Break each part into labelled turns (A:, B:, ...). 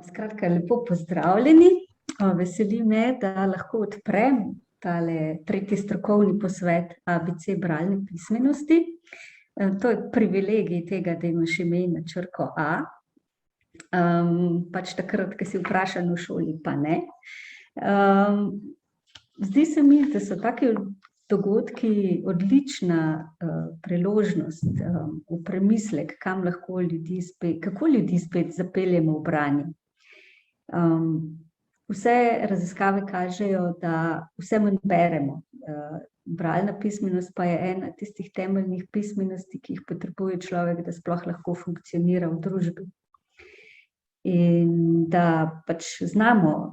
A: Skratka, lepo pozdravljeni. Veseli me, da lahko odprem tale tretji strokovni posvet ABC bralne pismenosti. To je privilegij tega, da imaš ime na črko A. Pač takrat, ko si vprašan v šoli, pa ne. Zdi se mi, da so taki dogodki odlična priložnost v premislek, kam lahko kako ljudi spet zapeljemo v branje. Vse raziskave kažejo, da vse manj beremo. Bralna pismenost pa je ena tistih temeljnih pismenosti, ki jih potrebuje človek, da sploh lahko funkcionira v družbi. In da pač znamo,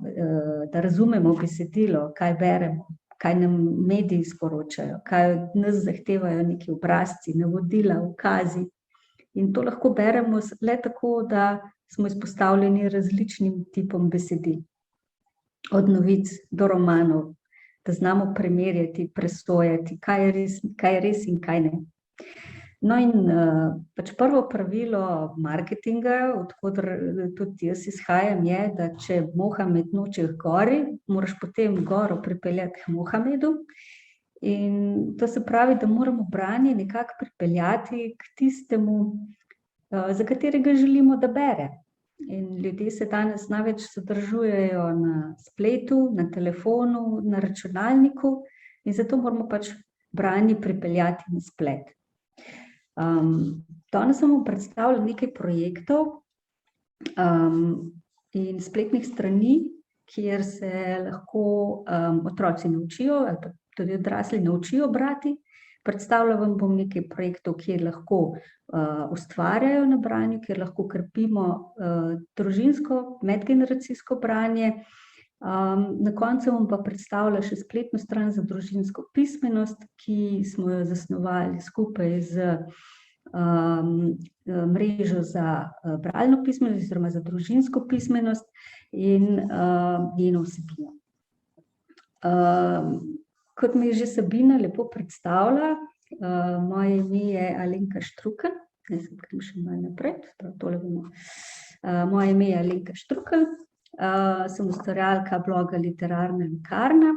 A: da razumemo besedilo, kaj beremo, kaj nam mediji sporočajo, kaj od nas zahtevajo neki obrazci, navodila, ukazi. In to lahko beremo le tako, da smo izpostavljeni različnim tipom besedil. Od novic do romanov, da znamo primerjati, presojati, kaj je res in kaj ne. No in pač prvo pravilo marketinga, od koder tudi jaz izhajam, je, da če Mohamed noče h gori, moraš potem goro pripeljati k Mohamedu. In to se pravi, da moramo branje nekako pripeljati k tistemu, za katerega želimo, da bere. In ljudje se danes največ zadržujejo na spletu, na telefonu, na računalniku in zato moramo pač branje pripeljati na splet. Danes sem vam predstavila nekaj projektov in spletnih strani, kjer se lahko otroci naučijo ali pa tudi odrasli naučijo brati. Predstavila vam bom nekaj projektov, kjer lahko ustvarjajo na branju, kjer lahko krepimo družinsko, medgeneracijsko branje. Na koncu bom pa predstavila še spletno stran za družinsko pismenost, ki smo jo zasnovali skupaj z mrežo za bralno pismenost oziroma za družinsko pismenost in njeno vsebino. Kot mi je že Sabina lepo predstavila, moje ime je Alenka Štrukelj. Jaz se grem še malo naprej, tole bomo. Moje ime je Alenka Štrukelj, sem ustvarjalka bloga Literarna lekarna.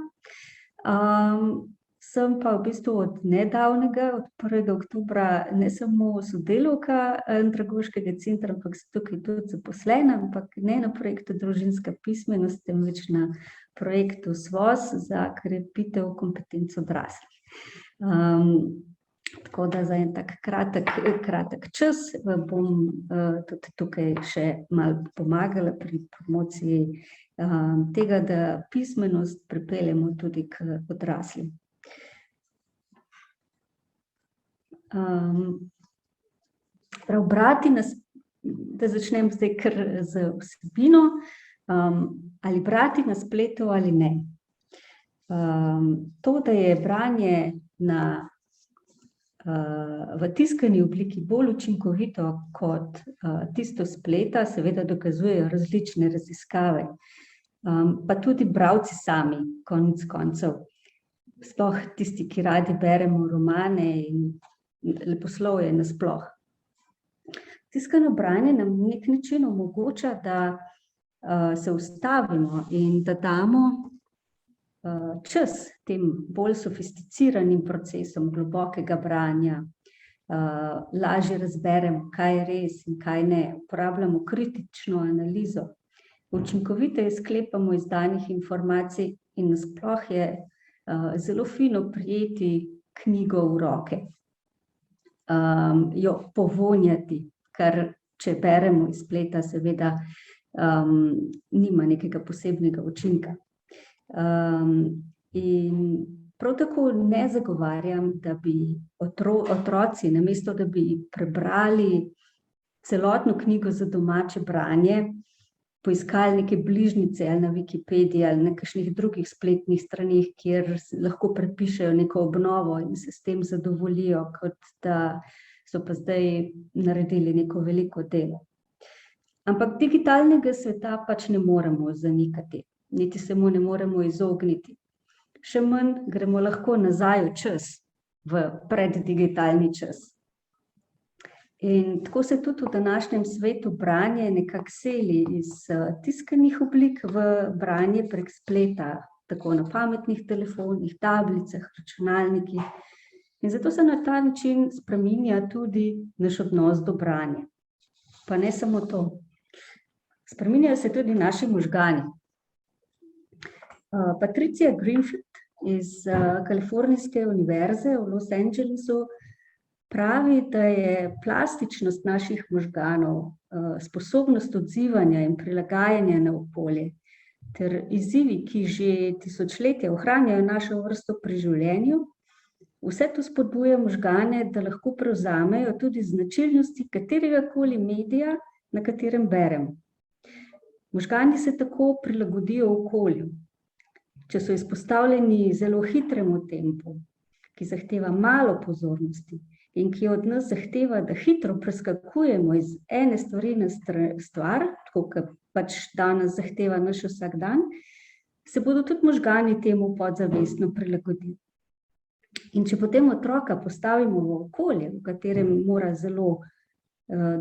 A: Sem pa v bistvu od nedavnega, od 1. oktobra, ne samo sodelavka Andragoškega centra, ampak sem tukaj tudi zaposlena, ampak ne na projektu Družinska pismenost, temveč na projektu SVOS za krepitev kompetenc odraslih. Tako da za en tak kratek čas bom tudi tukaj še malo pomagala pri promociji tega, da pismenost pripeljemo tudi k odraslim. Brati da začnem zdaj kar z vsebino, ali brati na spletu ali ne. To, da je branje v tiskani obliki bolj učinkovito kot tisto spleta, seveda dokazujejo različne raziskave, pa tudi bralci sami, konec koncev. Sploh tisti, ki radi beremo romane in leposlovje nasploh. Tiskano branje nam na nek način omogoča, da se ustavimo in da damo čas tem bolj sofisticiranim procesom globokega branja, lažje razberemo, kaj je res in kaj ne, uporabljamo kritično analizo, učinkoviteje sklepamo iz danih informacij in nasploh je zelo fino prijeti knjigo v roke, jo povonjati, kar če beremo iz spleta, seveda nima nekega posebnega učinka. In prav tako ne zagovarjam, da bi otroci, namesto da bi prebrali celotno knjigo za domače branje, poiskali neke bližnjice ali na Wikipediji ali na kakšnih drugih spletnih straneh, kjer lahko prepišejo neko obnovo in se s tem zadovoljijo, kot da so pa zdaj naredili neko veliko delo. Ampak digitalnega sveta pač ne moremo zanikati, niti se mu ne moremo izogniti. Še manj gremo lahko nazaj v čas, v preddigitalni čas. In tako se tudi v današnjem svetu branje nekako seli iz tiskanih oblik v branje prek spleta, tako na pametnih telefonih, tablicah, računalnikih. In zato se na ta način spreminja tudi naš odnos do branja. Pa ne samo to. Spreminjajo se tudi naši možgani. Patricia Greenfield iz Kalifornijske univerze v Los Angelesu pravi, da je plastičnost naših možganov, sposobnost odzivanja in prilagajanja na okolje ter izzivi, ki že tisočletja ohranjajo našo vrsto pri življenju, vse to spodbuja možgane, da lahko prevzamejo tudi značilnosti kateregakoli medija, na katerem beremo. Možgani se tako prilagodijo okolju. Če so izpostavljeni zelo hitremu tempu, ki zahteva malo pozornosti in ki od nas zahteva, da hitro preskakujemo iz ene stvari na stvar, tako kot pač danes zahteva naš vsak dan, se bodo tudi možgani temu podzavestno prilagodili. In če potem otroka postavimo v okolje, v katerem mora zelo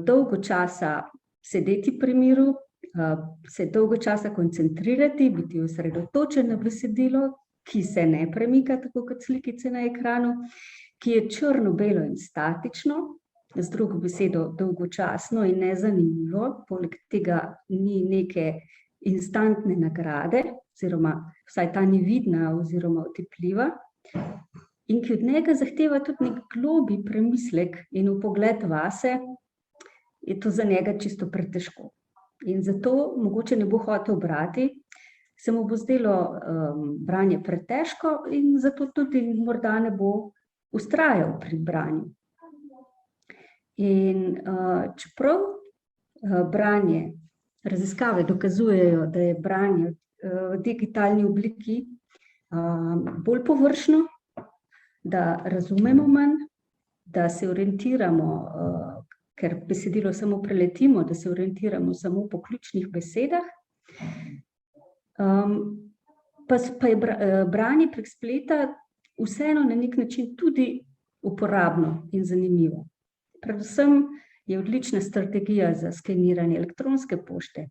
A: dolgo časa sedeti pri miru, se dolgo časa koncentrirati, biti osredotočen na besedilo, ki se ne premika, tako kot slikice na ekranu, ki je črno-belo in statično, z drugo besedo dolgočasno in nezanimivo, poleg tega ni neke instantne nagrade, oziroma vsaj ta ni vidna oziroma otipljiva, in ki od njega zahteva tudi nek globlji premislek in vpogled vase, je to za njega čisto pretežko. In zato mogoče ne bo hotel brati, se mu bo zdelo branje pretežko in zato tudi morda ne bo vztrajal pri branju. In čeprav branje, raziskave dokazujejo, da je branje v digitalni obliki bolj površno, da razumemo manj, da se orientiramo, ker besedilo samo preletimo, da se orientiramo samo po ključnih besedah, pa je branje prek spleta vseeno na nek način tudi uporabno in zanimivo. Predvsem je odlična strategija za skeniranje elektronske pošte,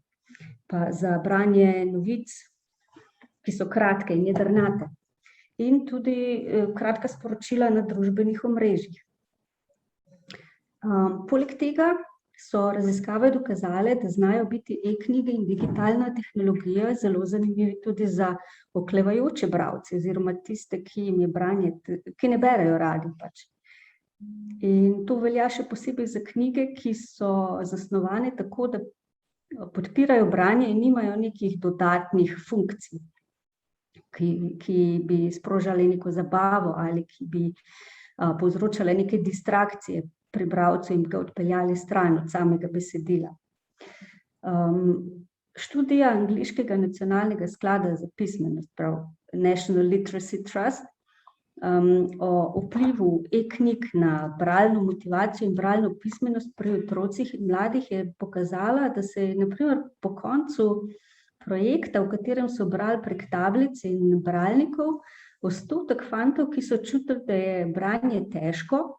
A: pa za branje novic, ki so kratke in jedrnate, in tudi kratka sporočila na družbenih omrežjih. Poleg tega so raziskave dokazale, da znajo biti e-knjige in digitalna tehnologija zelo zanimivi tudi za oklevajoče bralce, oziroma tiste, ki jim je branje, ki ne berejo radi pač. In to velja še posebej za knjige, ki so zasnovane tako, da podpirajo branje in nimajo nekih dodatnih funkcij, ki bi sprožali neko zabavo ali ki bi povzročale neke distrakcije pri bralcu in ga odpeljali stran od samega besedila. Študija angleškega nacionalnega sklada za pismenost, National Literacy Trust, o vplivu e-knjig na bralno motivacijo in bralno pismenost pri otrocih in mladih je pokazala, da se je na primer po koncu projekta, v katerem so brali prek tablic in bralnikov, odstotek fantov, ki so čutili, da je branje težko,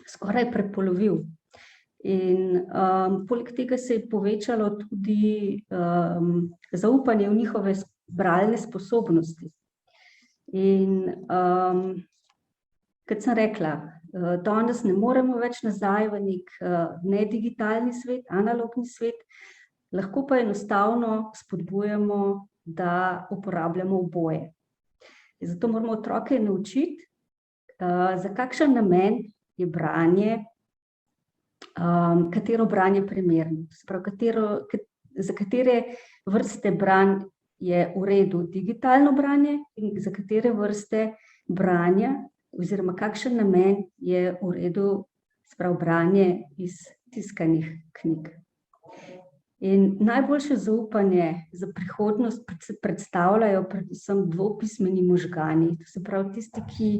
A: skoraj prepolovil. In poleg tega se je povečalo tudi zaupanje v njihove bralne sposobnosti. In kot sem rekla, danes ne moremo več nazaj v nek nedigitalni svet, analogni svet, lahko pa enostavno spodbujamo, da uporabljamo oboje. In zato moramo otroke naučiti, za kakšen namen je branje, katero branje primerno. Za katere vrste branj je v redu digitalno branje in za katere vrste branja oziroma kakšen namen je v redu branje iz tiskanih knjig. In najboljše zaupanje za prihodnost predstavljajo predvsem dvopismeni možgani, to se pravi tisti, ki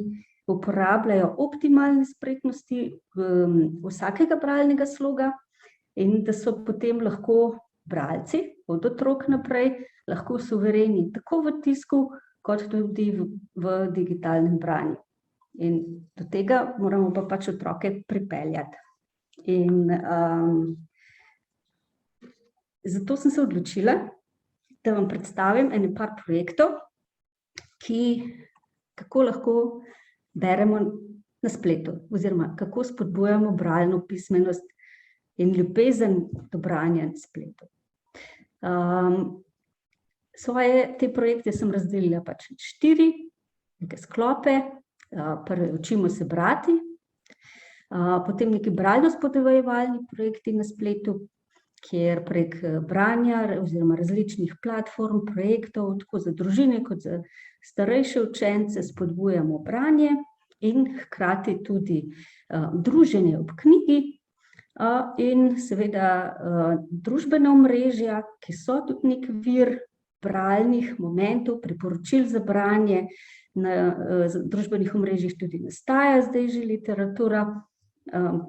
A: uporabljajo optimalne spretnosti vsakega bralnega sloga in da so potem lahko bralci, od otrok naprej, lahko suvereni tako v tisku, kot tudi v digitalnem branju. In do tega moramo pa pač otroke pripeljati. In zato sem se odločila, da vam predstavim ene par projektov, kako lahko beremo na spletu, oziroma kako spodbujamo bralno pismenost in ljubezen do branja na spletu. Svoje te projekte sem razdelila pač na 4 neke sklope. Prvi učimo se brati, potem neki bralno spodbujevalni projekti na spletu, kjer prek branja oziroma različnih platform, projektov, tako za družine kot za starejše učence spodbujamo branje in hkrati tudi druženje ob knjigi in seveda družbena omrežja, ki so tudi nek vir bralnih momentov, priporočil za branje. Na družbenih omrežjih tudi nastaja zdaj že literatura,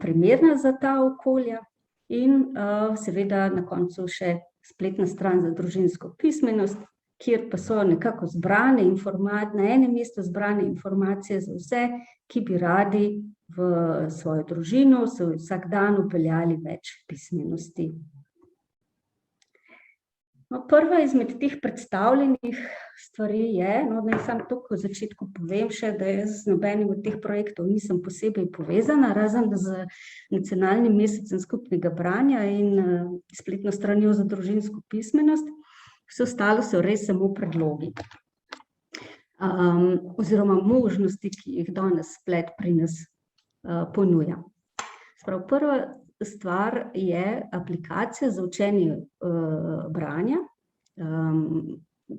A: primerna za ta okolja. In seveda na koncu še spletna stran za družinsko pismenost, kjer pa so nekako zbrane na enem mestu zbrane informacije za vse, ki bi radi v svojo družino vsak dan vpeljali več pismenosti. Prva izmed teh predstavljenih stvari je, naj samo toliko v začetku povem še, da jaz z nobenim od teh projektov nisem posebej povezana, razen z nacionalnim mesecem skupnega branja in spletno stranjo za družinsko pismenost. Vse ostalo so res samo predlogi oziroma možnosti, ki jih danes splet pri nas ponuja. Prva stvar je aplikacija za učenje branja.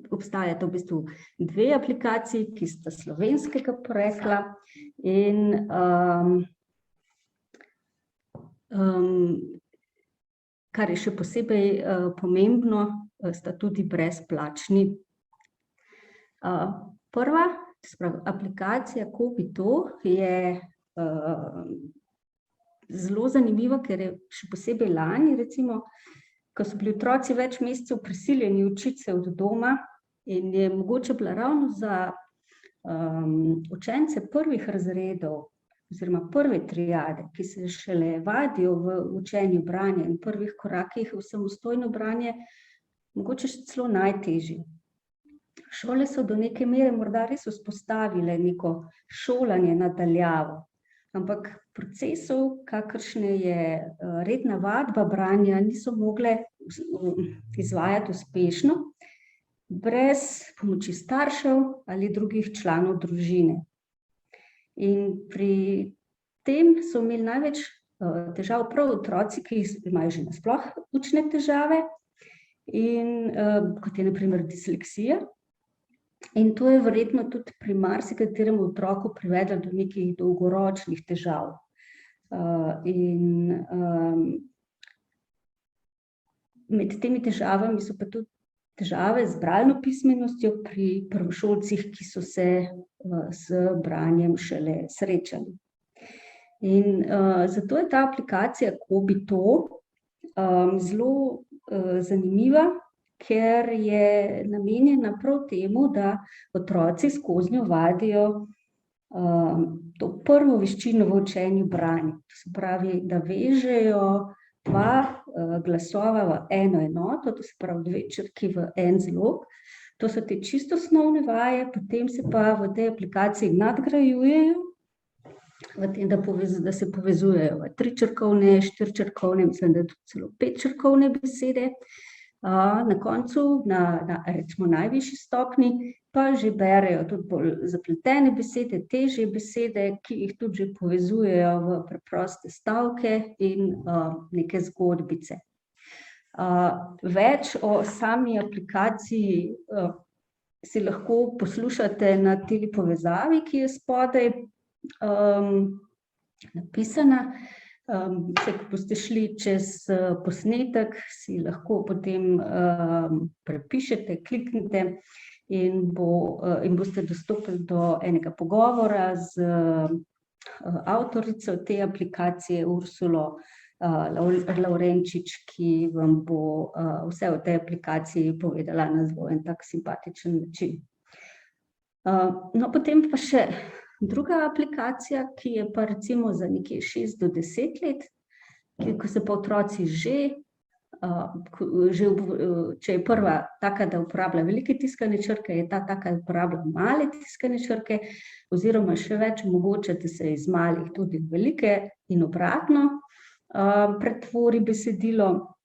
A: Obstajata v bistvu 2 aplikaciji, ki sta slovenskega porekla in kar je še posebej pomembno, sta tudi brezplačni. Prva, aplikacija Kobito je zelo zanimiva, ker je še posebej lani, recimo, ko so bili otroci več mesecev prisiljeni učiti se od doma in je mogoče bila ravno za učence prvih razredov oziroma prve triade, ki se šele vadijo v učenju branja in prvih korakih v samostojno branje, mogoče še celo najtežji. Šole so do neke mere morda res vzpostavile neko šolanje na daljavo, ampak procesov, kakršne je redna vadba branja, niso mogle izvajati uspešno brez pomoči staršev ali drugih članov družine. In pri tem so imeli največ težav prav otroci, ki imajo že nasploh učne težave, in kot je na primer disleksija. In to je verjetno tudi pri marsikaterem otroku privedlo do nekih dolgoročnih težav. Med temi težavami so pa tudi težave z bralno pismenostjo pri prvošolcih, ki so se z branjem šele srečali. In zato je ta aplikacija Kobito zelo zanimiva, ker je namenjena prav temu, da otroci skoznjo vadijo to prvo veščino v učenju branja. To se pravi, da vežejo 2 glasova v eno enoto, to se pravi 2 črki v en zlog. To so te čisto osnovne vaje, potem se pa v tej aplikaciji nadgrajujejo, v tem, da se povezujejo v 3-črkovne, 4-črkovne, mislim, da tudi celo 5-črkovne besede. Na koncu, na recimo najvišji stopnji, pa že berejo tudi bolj zapletene besede, težje besede, ki jih tudi že povezujejo v preproste stavke in neke zgodbice. Več o sami aplikaciji si lahko poslušate na tej povezavi, ki je spodaj napisana. Če boste šli čez posnetek, si lahko potem prepišete, kliknite in boste dostopili do enega pogovora z avtorico te aplikacije, Ursulo Lavrenčič, ki vam bo vse o tej aplikaciji povedala na zelo en tak simpatičen način. No, potem pa še druga aplikacija, ki je pa recimo za nekje 6 do 10 let, ko se pa otroci če je prva taka, da uporablja velike tiskane črke, je ta taka, da uporablja male tiskane črke, oziroma še več omogoča, da se iz malih tudi velike in obratno pretvori besedilo,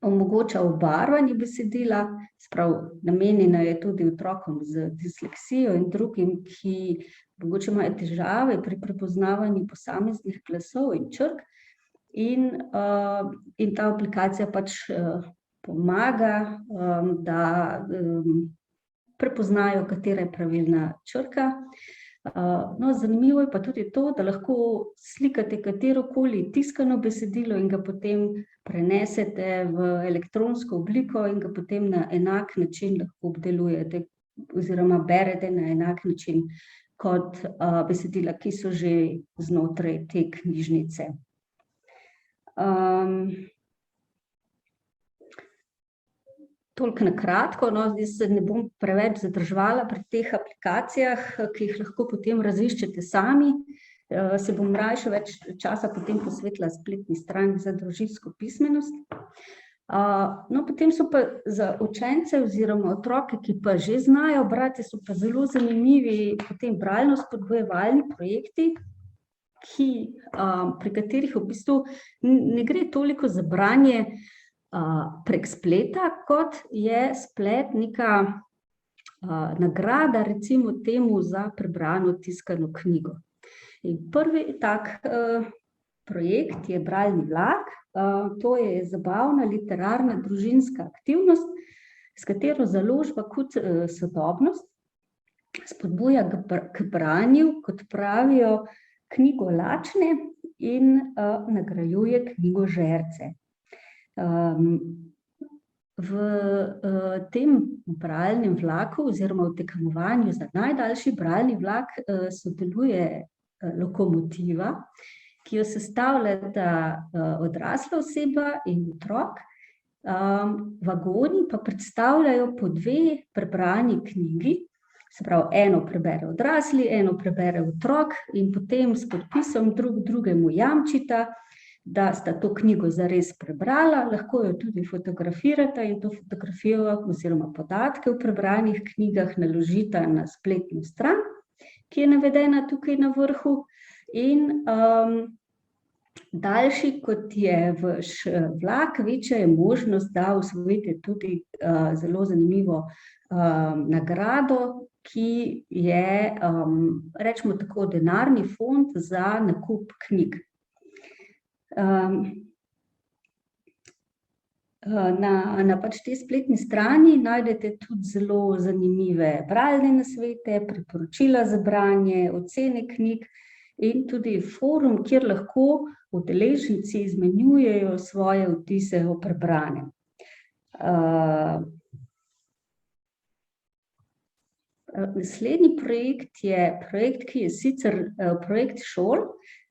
A: omogoča obarvanje besedila, sprav namenjena je tudi otrokom z disleksijo in drugim, ki mogoče imajo težave pri prepoznavanju posameznih glasov in črk. In ta aplikacija pač pomaga, da prepoznajo, katera je pravilna črka. No, zanimivo je pa tudi to, da lahko slikate katerokoli tiskano besedilo in ga potem prenesete v elektronsko obliko in ga potem na enak način lahko obdelujete oziroma berete na enak način kot besedila, ki so že znotraj te knjižnice. Toliko na kratko, no, jaz se ne bom preveč zadrževala pri teh aplikacijah, ki jih lahko potem raziščete sami. Se bom raje še več časa potem posvetila spletni strani za družinsko pismenost. No, potem so pa za učence oziroma otroke, ki pa že znajo brati, so pa zelo zanimivi potem bralno spodbujevalni projekti, pri katerih v bistvu ne gre toliko za branje prek spleta, kot je splet neka nagrada, recimo temu, za prebrano tiskano knjigo. In prvi tak projekt je Bralni vlak. To je zabavna literarna družinska aktivnost, s katero založba KUD Sodobnost spodbuja k branju, kot pravijo, knjigolačne in nagrajuje knjigožerce. V tem bralnem vlaku oziroma v tekmovanju za najdaljši bralni vlak sodeluje lokomotiva, ki jo sestavljata odrasla oseba in otrok. Vagoni pa predstavljajo po 2 prebrani knjigi, se pravi, eno prebere odrasli, eno prebere otrok in potem s podpisom drug drugemu jamčita, da sta to knjigo zares prebrala, lahko jo tudi fotografirata in to fotografijo oziroma podatke v prebranih knjigah naložita na spletno stran, ki je navedena tukaj na vrhu. In daljši, kot je vaš vlak, večja je možnost, da osvojite tudi zelo zanimivo nagrado, ki je, rečemo tako, denarni fond za nakup knjig. Na pač tej spletni strani najdete tudi zelo zanimive bralne nasvete, priporočila za branje, ocene knjig in tudi forum, kjer lahko udeleženci izmenjujejo svoje vtise o prebranem. Naslednji projekt je projekt, ki je sicer projekt šol.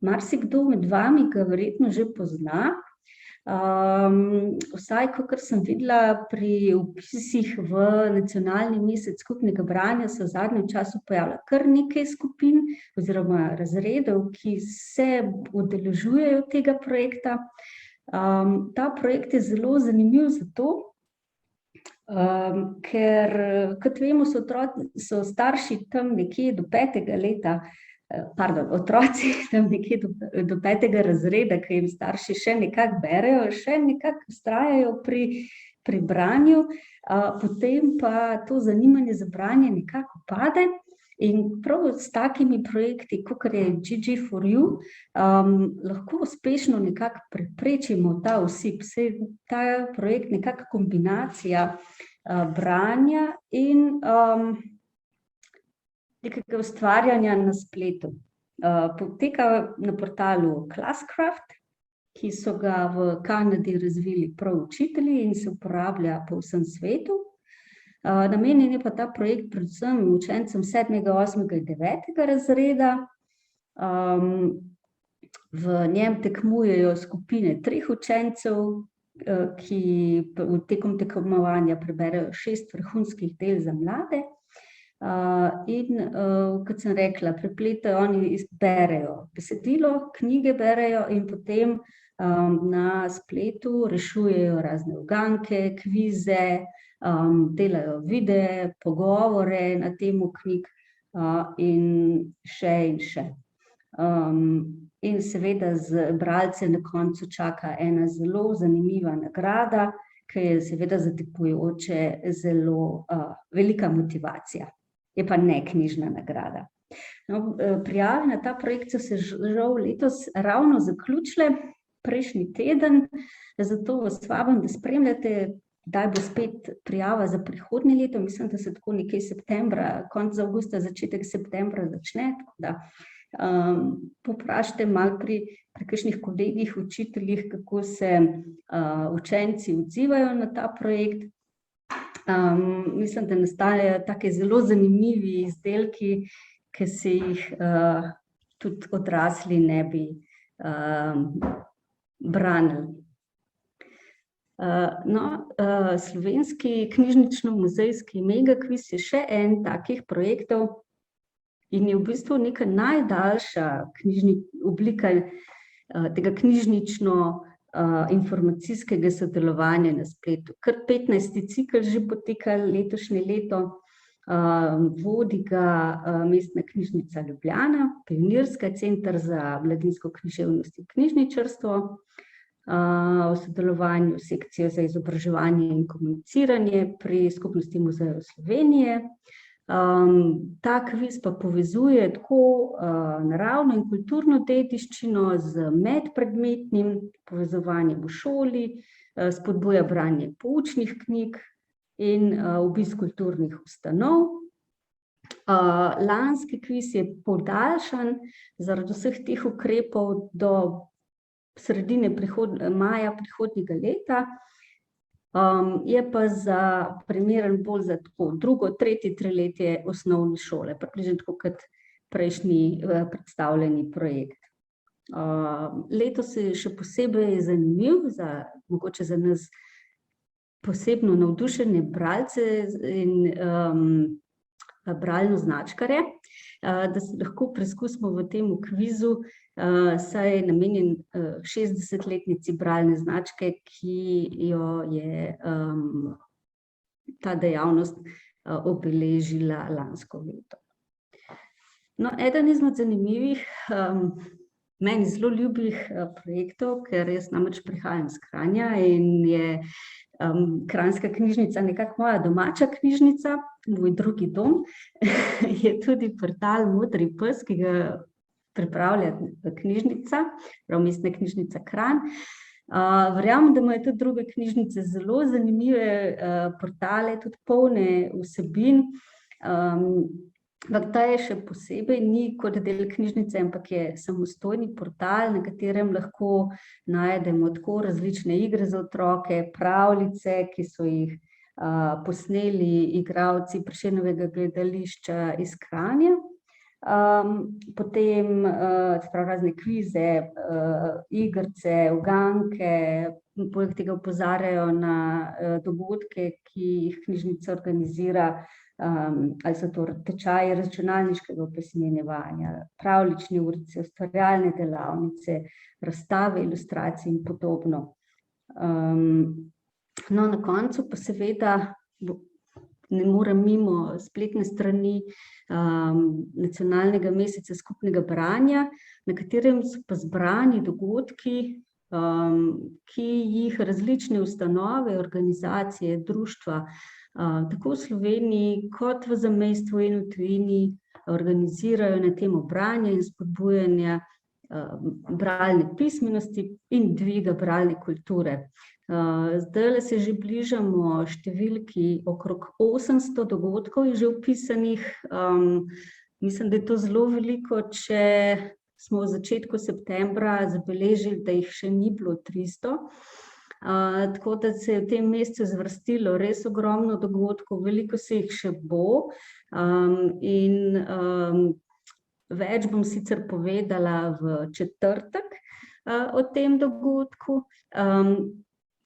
A: Marsikdo med vami ga verjetno že pozna. Vsaj, kakor sem videla pri vpisih v nacionalni mesec skupnega branja, se v zadnjem času pojavlja kar nekaj skupin oziroma razredov, ki se udeležujejo tega projekta. Ta projekt je zelo zanimiv zato, ker, kot vemo, so starši tam nekje do 5. leta, otroci tam nekje do 5. razreda, ki jim starši še nekako berejo, še nekako vztrajajo pri branju, potem pa to zanimanje za branje nekako pade. In prav s takimi projekti, kakor je GG4U, lahko uspešno nekako preprečimo ta osip. Ta projekt nekako kombinacija branja in nekega ustvarjanja na spletu. Poteka na portalu Classcraft, ki so ga v Kanadi razvili prav učitelji in se uporablja po vsem svetu. Namenjen je pa ta projekt predvsem učencem 7., 8. in 9. razreda. V njem tekmujejo skupine 3 učencev, ki tekom tekmovanja preberejo 6 vrhunskih del za mlade. In, kot sem rekla, prepletajo, oni berejo besedilo, knjige berejo in potem na spletu rešujejo razne uganke, kvize, delajo videe, pogovore na temo knjig in še. In seveda z bralce na koncu čaka ena zelo zanimiva nagrada, ki je seveda za tekmujoče zelo velika motivacija. Je pa ne knjižna nagrada. No, prijave na ta projekt so se žal letos ravno zaključile prejšnji teden, zato vas vabim, da spremljate, kdaj bo spet prijava za prihodnje leto. Mislim, da se tako nekje septembra, konec avgusta, začetek septembra začne, tako da povprašajte malo pri kakšnih kolegih, učiteljih, kako se učenci odzivajo na ta projekt. Mislim, da nastajajo take zelo zanimivi izdelki, ki se jih tudi odrasli ne bi branili. Slovenski knjižnično-muzejski megakviz je še en takih projektov in je v bistvu neka najdaljša oblika tega knjižnično-informacijskega sodelovanja na spletu. Kar 15. cikel že poteka letošnje leto, vodi ga Mestna knjižnica Ljubljana, Pionirski center za mladinsko književnost in knjižničarstvo, v sodelovanju s sekcijo za izobraževanje in komuniciranje pri Skupnosti muzejev Slovenije. Ta kviz pa povezuje tako naravno in kulturno dediščino z medpredmetnim povezovanjem v šoli, spodbuja branje poučnih knjig in obisk kulturnih ustanov. Lanski kviz je podaljšan zaradi vseh teh ukrepov do sredine maja prihodnjega leta. Je pa primeren bolj za tako drugo, tretje triletje osnovne šole, približno tako kot prejšnji predstavljeni projekt. Letos je še posebej zanimiv, mogoče za nas posebno navdušene bralce in bralno-značkarje, da se lahko preizkusimo v tem kvizu, saj je namenjen 60-letnici bralne značke, ki jo je ta dejavnost obeležila lansko leto. No, eden izmed zanimivih, meni zelo ljubih projektov, ker jaz namreč prihajam iz Kranja in je Kranjska knjižnica nekako moja domača knjižnica, moj drugi dom, je tudi portal Modri pes, ki ga pripravlja knjižnica, Mestna knjižnica Kranj. Verjamem, da imajo tudi druge knjižnice zelo zanimive portale, tudi polne vsebin. Ta je še posebej, ni kot del knjižnice, ampak je samostojni portal, na katerem lahko najdemo tako različne igre za otroke, pravljice, ki so jih posneli igralci Prešernovega gledališča iz Kranja. Potem razne kvize, igrice, uganke, poleg tega opozarjajo na dogodke, ki jih knjižnica organizira, ali so to tečaji računalniškega opismenjevanja, pravljične urice, ustvarjalne delavnice, razstave, ilustracije in podobno. No, na koncu pa seveda ne morem mimo spletne strani Nacionalnega meseca skupnega branja, na katerem so pa zbrani dogodki, ki jih različne ustanove, organizacije, društva, tako v Sloveniji kot v zamejstvu in v tujini organizirajo na temo branja in spodbujanja bralne pismenosti in dviga bralne kulture. Zdajle se že bližamo številki, okrog 800 dogodkov je že vpisanih. Mislim, da je to zelo veliko, če smo v začetku septembra zabeležili, da jih še ni bilo 300. Tako da se je v tem mesecu zvrstilo res ogromno dogodkov, veliko se jih še bo. In več bom sicer povedala v četrtek o tem dogodku.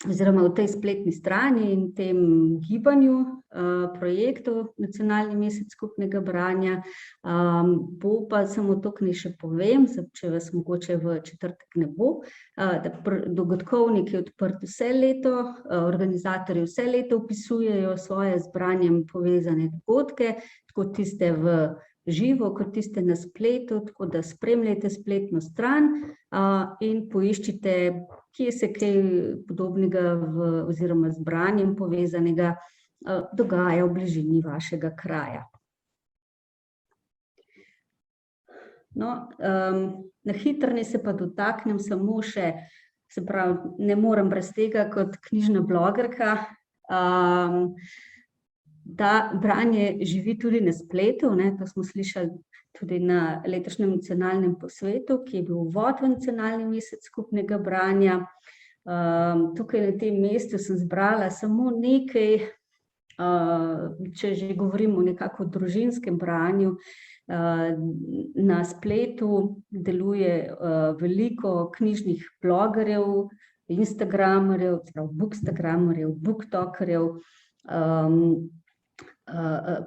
A: oziroma v tej spletni strani in tem gibanju projektu Nacionalni mesec skupnega branja. Bo pa samo toliko naj še povem, če vas mogoče v četrtek ne bo, da dogodkovnik je odprt vse leto, organizatorji vse leto vpisujejo svoje z branjem povezane dogodke, tako tiste v živo, kot tiste na spletu, tako da spremljajte spletno stran in poiščite, kje se kaj podobnega oziroma z branjem povezanega dogaja v bližini vašega kraja. No, na hitro naj se pa dotaknem samo še, se pravi, ne morem brez tega kot knjižna blogerka, da branje živi tudi na spletu, to smo slišali tudi na letošnjem nacionalnem posvetu, ki je bil uvod v Nacionalni mesec skupnega branja. Tukaj na tem mestu sem zbrala samo nekaj, če že govorimo nekako o družinskem branju. Na spletu deluje veliko knjižnih blogerjev, instagramerjev, bookstagramerjev, booktokerjev,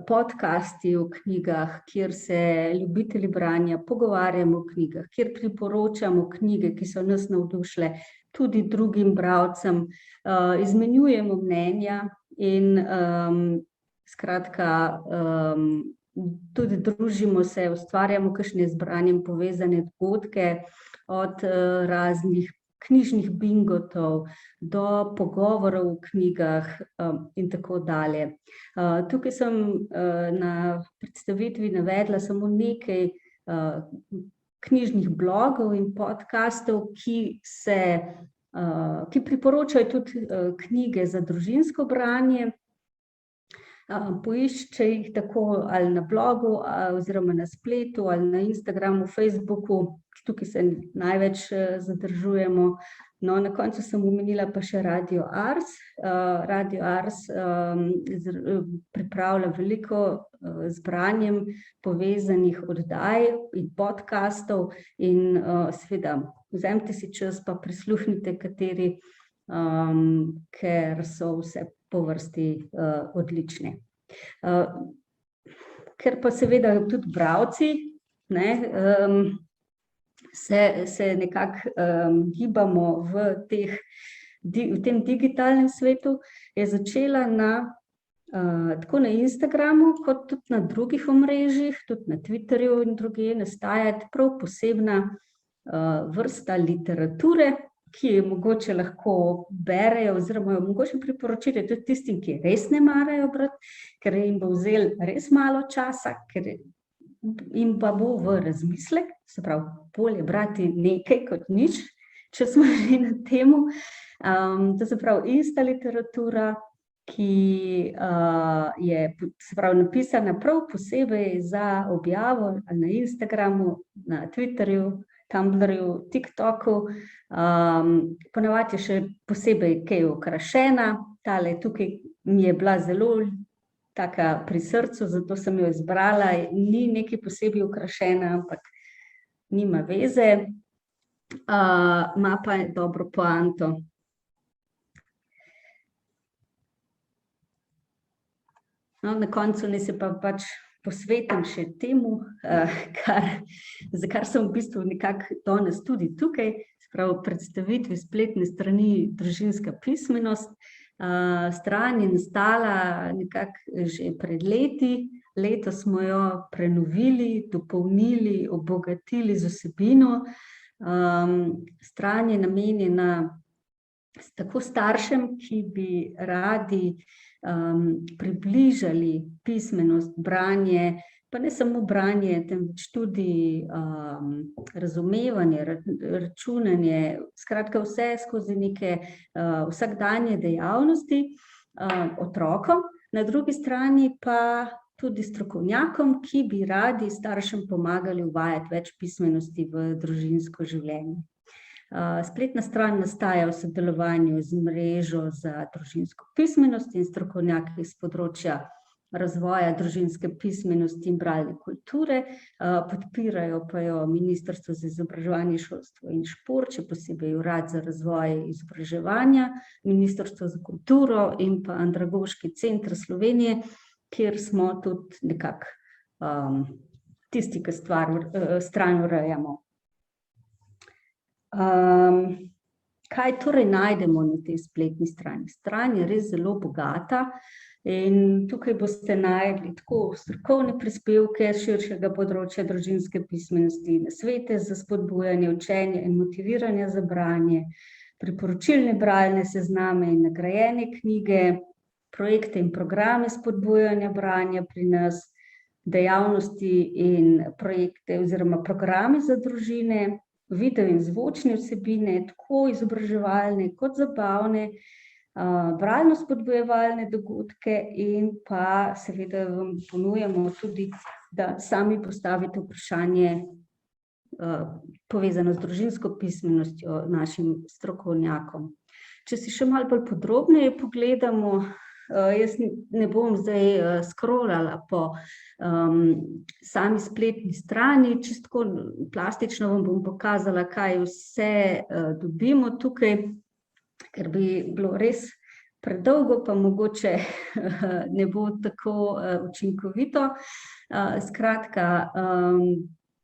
A: podcasti o knjigah, kjer se ljubitelji branja pogovarjamo o knjigah, kjer priporočamo knjige, ki so nas navdušile, tudi drugim bralcem, izmenjujemo mnenja in skratka tudi družimo se, ustvarjamo kakšne z branjem povezane dogodke, od raznih knjižnih bingotov do pogovorov o knjigah in tako dalje. Tukaj sem na predstavitvi navedla samo nekaj knjižnih blogov in podcastov, ki priporočajo tudi knjige za družinsko branje. Poišče jih tako ali na blogu oziroma na spletu ali na Instagramu, Facebooku, tukaj se največ zadržujemo. No, na koncu sem omenila pa še Radio Ars. Radio Ars pripravlja veliko z branjem povezanih oddaj in podcastov in seveda vzemite si čas pa prisluhnite kateri, ker so vse po vrsti odlične. Ker pa seveda tudi bralci se nekako gibamo v tem digitalnem svetu, je začela tako na Instagramu kot tudi na drugih omrežjih, tudi na Twitterju in drugje nastajati prav posebna vrsta literature, ki jo mogoče lahko berejo oziroma jo mogoče priporočite tudi tistim, ki res ne marajo brati, ker jim bo vzelo res malo časa, ker jim pa bo v razmislek, se pravi, bolje brati nekaj kot nič, če smo že na temu. To se pravi, ista literatura, ki je se pravi napisana prav posebej za objavo na Instagramu, na Twitterju, Tumblrju, TikToku, ponavadi je še posebej kaj okrašena, tale tukaj mi je bila zelo taka pri srcu, zato sem jo izbrala, ni nekaj posebej okrašena, ampak nima veze, ima pa dobro poanto. No, na koncu naj se pa pač posvetim še temu, za kar sem v bistvu nekako danes tudi tukaj, se pravi predstavitvi spletne strani Družinska pismenost. Stran je nastala nekako že pred leti, letos smo jo prenovili, dopolnili, obogatili z vsebino. Stran je namenjena tako staršem, ki bi radi približali pismenost, branje, pa ne samo branje, temveč tudi razumevanje, računanje, skratka vse skozi neke vsakdanje dejavnosti otrokom, na drugi strani pa tudi strokovnjakom, ki bi radi staršem pomagali uvajati več pismenosti v družinsko življenje. Spletna stran nastaja v sodelovanju z mrežo za družinsko pismenost in strokovnjaki s področja razvoja družinske pismenosti in bralne kulture, podpirajo pa jo Ministrstvo za izobraževanje, šolstvo in šport, še posebej Urad za razvoj izobraževanja, Ministrstvo za kulturo in pa Andragoški center Slovenije, kjer smo tudi nekako tisti, ki stran urejamo. Kaj torej najdemo na tej spletni strani? Stran je res zelo bogata in tukaj boste našli tako strokovne prispevke širšega področja družinske pismenosti, nasvete za spodbujanje učenja in motiviranja za branje, priporočilne bralne sezname in nagrajene knjige, projekte in programe spodbujanja branja pri nas, dejavnosti in projekte oziroma programe za družine, video in zvočne vsebine, tako izobraževalne kot zabavne, bralno spodbujevalne dogodke in pa seveda vam ponujamo tudi, da sami postavite vprašanje povezano z družinsko pismenostjo našim strokovnjakom. Če si še malo bolj podrobneje pogledamo, jaz ne bom zdaj scrollala po sami spletni strani, čisto plastično vam bom pokazala, kaj vse dobimo tukaj, ker bi bilo res predolgo, pa mogoče ne bo tako učinkovito. Skratka,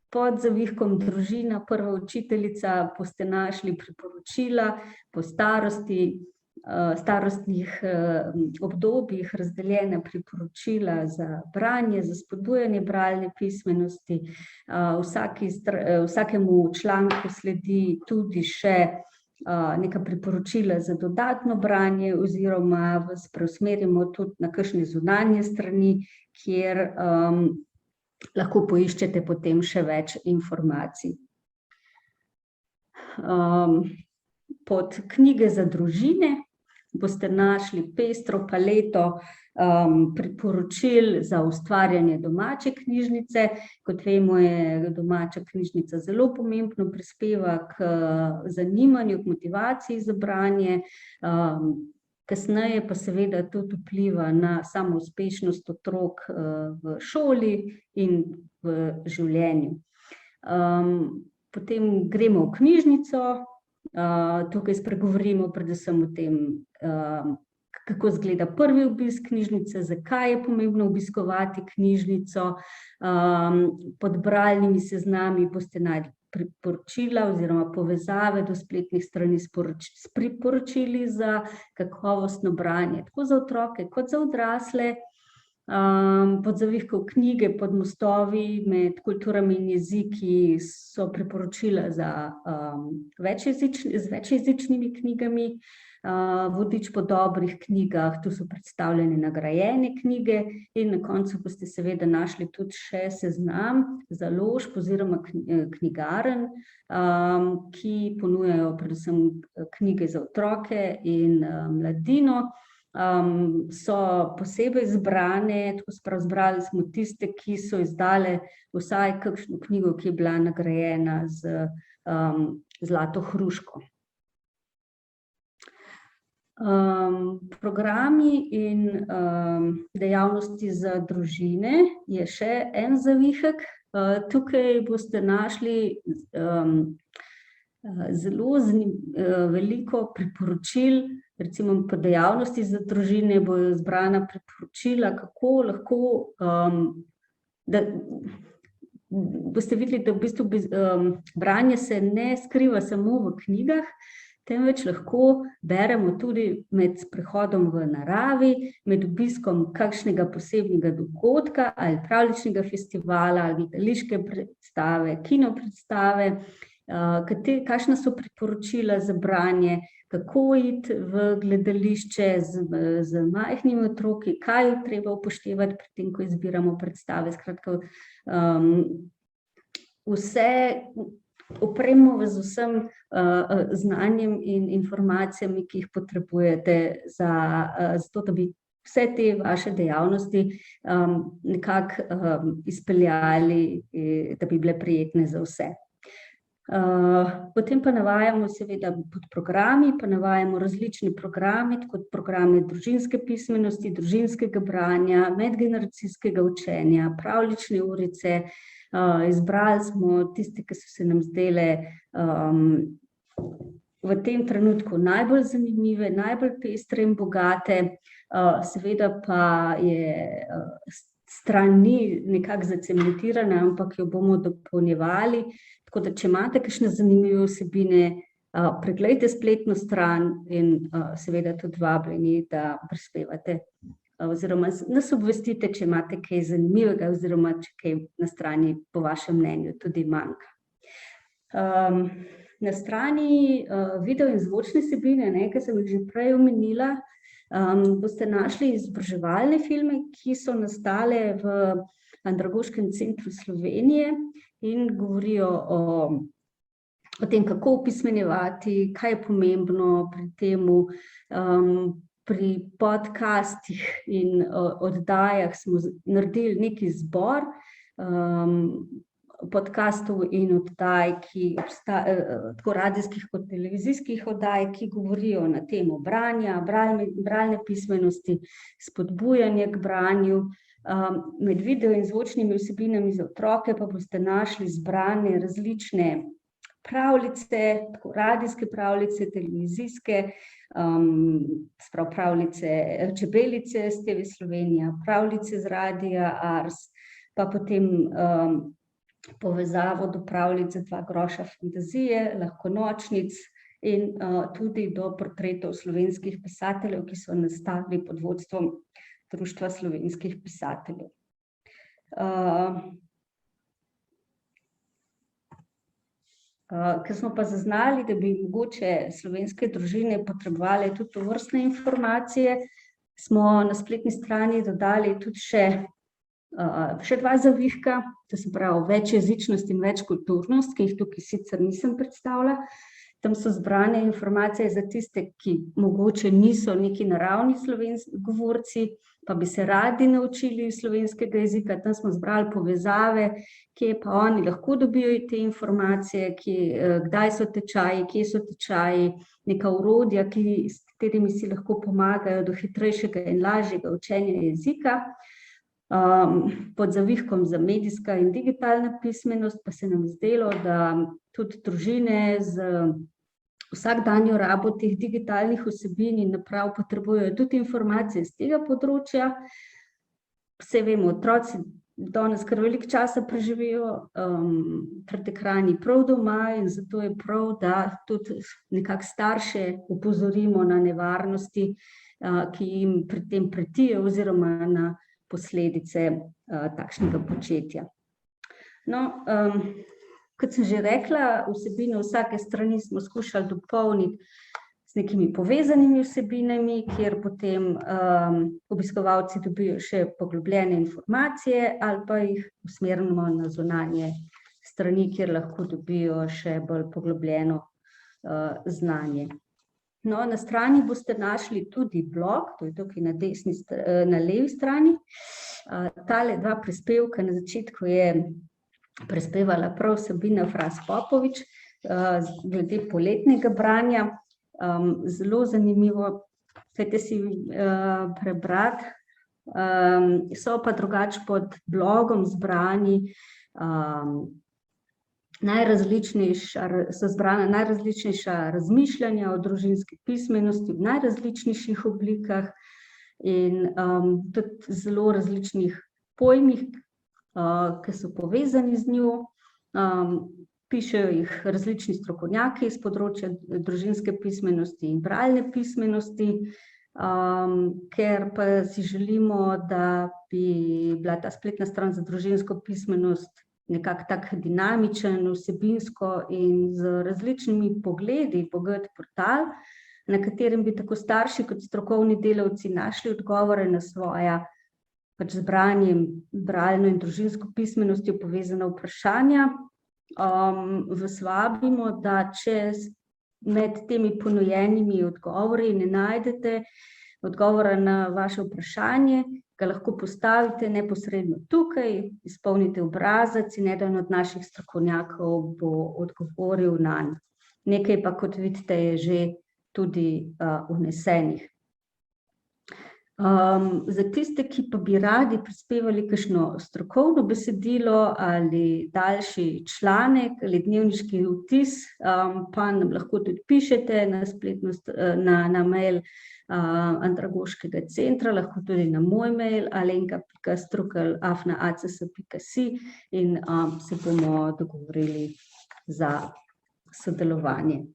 A: pod zavihkom družina, prva učiteljica, boste našli priporočila po starostnih obdobjih, razdeljena priporočila za branje, za spodbujanje bralne pismenosti. Vsakemu članku sledi tudi še neka priporočila za dodatno branje oziroma vas preusmerimo tudi na kakšne zunanje strani, kjer lahko poiščete potem še več informacij. Pod knjige za družine boste našli pestro paleto priporočil za ustvarjanje domače knjižnice. Kot vemo, je domača knjižnica zelo pomembno prispeva k zanimanju, k motivaciji za branje, kasneje pa seveda tudi vpliva na samo uspešnost otrok v šoli in v življenju. Potem gremo v knjižnico, tukaj spregovorimo predvsem o tem, kako izgleda prvi obisk knjižnice, zakaj je pomembno obiskovati knjižnico. Pod bralnimi seznami boste našli priporočila oziroma povezave do spletnih strani s priporočili za kakovostno branje, tako za otroke kot za odrasle. Pod zavihkom knjige, pod mostovi med kulturami in jeziki so priporočila z večjezičnimi knjigami, vodič po dobrih knjigah, tu so predstavljene nagrajene knjige in na koncu boste seveda našli tudi še seznam založb oziroma knjigarn, ki ponujajo predvsem knjige za otroke in mladino. So posebej zbrane, tako zbrali smo tiste, ki so izdale vsaj kakšno knjigo, ki je bila nagrajena z zlato hruško. Programi in dejavnosti za družine je še en zavihek. Tukaj boste našli zelo veliko priporočil, recimo po dejavnosti za družine bodo zbrana priporočila, kako lahko, da boste videli, da v bistvu branje se ne skriva samo v knjigah, temveč lahko beremo tudi med sprehodom v naravi, med obiskom kakšnega posebnega dogodka ali pravljičnega festivala ali gledališke predstave, kino predstave, kakšna so priporočila za branje, kako iti v gledališče z majhnimi otroki, kaj je treba upoštevati pri tem, ko izbiramo predstave. Skratka, vse opremo vas z vsem znanjem in informacijami, ki jih potrebujete zato, da bi vse te vaše dejavnosti nekako izpeljali, da bi bile prijetne za vse. Potem pa navajamo seveda pod programi, pa navajamo različne programe, kot programe družinske pismenosti, družinskega branja, medgeneracijskega učenja, pravljične urice. Izbrali smo tiste, ki so se nam zdele v tem trenutku najbolj zanimive, najbolj pestre in bogate. Seveda pa je stran ni nekako zacementirana, ampak jo bomo dopolnjevali. Tako da, če imate kakšne zanimive vsebine, preglejte spletno stran in seveda tudi vabljeni, da prispevate oziroma nas obvestite, če imate kaj zanimivega oziroma če kaj na strani po vašem mnenju tudi manjka. Na strani video in zvočne vsebine, ki sem jih že prej omenila, boste našli izobraževalne filme, ki so nastale v Andragoškem centru Slovenije in govorijo o tem, kako opismenjevati, kaj je pomembno pri temu. Pri podcastih in oddajah smo naredili neki zbor podcastov in oddaj, tako radijskih kot televizijskih oddaj, ki govorijo na temo branja, bralne pismenosti, spodbujanje k branju. Med video in zvočnimi vsebinami za otroke pa boste našli zbrane različne pravljice, tako radijske pravljice, televizijske, pravljice Čebelice z TV Slovenija, pravljice z radija Ars, pa potem povezavo do pravljic za 2 groša fantazije, lahkonočnic in tudi do portretov slovenskih pisateljev, ki so nastali pod vodstvom Društva slovenskih pisateljev. Ker smo pa zaznali, da bi mogoče slovenske družine potrebovale tudi tovrstne informacije, smo na spletni strani dodali tudi še 2 zavihka, to se pravi večjezičnost in večkulturnost, ki jih tukaj sicer nisem predstavila. Tam so zbrane informacije za tiste, ki mogoče niso neki naravni slovenski govorci, pa bi se radi naučili slovenskega jezika. Tam smo zbrali povezave, kje pa oni lahko dobijo te informacije, kdaj so tečaji, kje so tečaji, neka orodja, s katerimi si lahko pomagajo do hitrejšega in lažjega učenja jezika. Pod zavihkom za medijska in digitalna pismenost pa se nam zdelo, da tudi družine z vsakdanjo rabo teh digitalnih vsebin in naprav potrebujejo tudi informacije z tega področja. Vse vemo, otroci danes kar veliko časa preživijo pred ekrani prav doma in zato je prav, da tudi nekako starše opozorimo na nevarnosti, ki jim pri tem pretijo oziroma na posledice takšnega početja. No, kot sem že rekla, vsebino vsake strani smo skušali dopolniti z nekimi povezanimi vsebinami, kjer potem obiskovalci dobijo še poglobljene informacije ali pa jih usmerimo na zunanje strani, kjer lahko dobijo še bolj poglobljeno znanje. No, na strani boste našli tudi blog, to je tukaj na levi strani. Tale 2 prispevka na začetku je prispevala prav Sabina Fras Popovič glede poletnega branja. Zelo zanimivo, dajte si prebrati. So pa drugače pod blogom zbrani so zbrana najrazličnejša razmišljanja o družinski pismenosti v najrazličnejših oblikah in tudi zelo različnih pojmih, ki so povezani z njo. Pišejo jih različni strokovnjaki iz področja družinske pismenosti in bralne pismenosti, ker pa si želimo, da bi bila ta spletna stran za družinsko pismenost nekako tak dinamičen, vsebinsko in z različnimi pogledi bogat portal, na katerem bi tako starši kot strokovni delavci našli odgovore na svoja z branjem, bralno in družinsko pismenostjo povezana vprašanja. Vas vabimo, da če med temi ponujenimi odgovori ne najdete odgovora na vaše vprašanje, ga lahko postavite neposredno tukaj, izpolnite obrazec in eden od naših strokovnjakov bo odgovoril nanj. Nekaj pa, kot vidite, je že tudi vnesenih. Za tiste, ki pa bi radi prispevali kakšno strokovno besedilo ali daljši članek ali dnevniški vtis, pa nam lahko tudi pišete na mail Andragoškega centra, lahko tudi na moj mail alenka.strukl@acs.si in se bomo dogovorili za sodelovanje.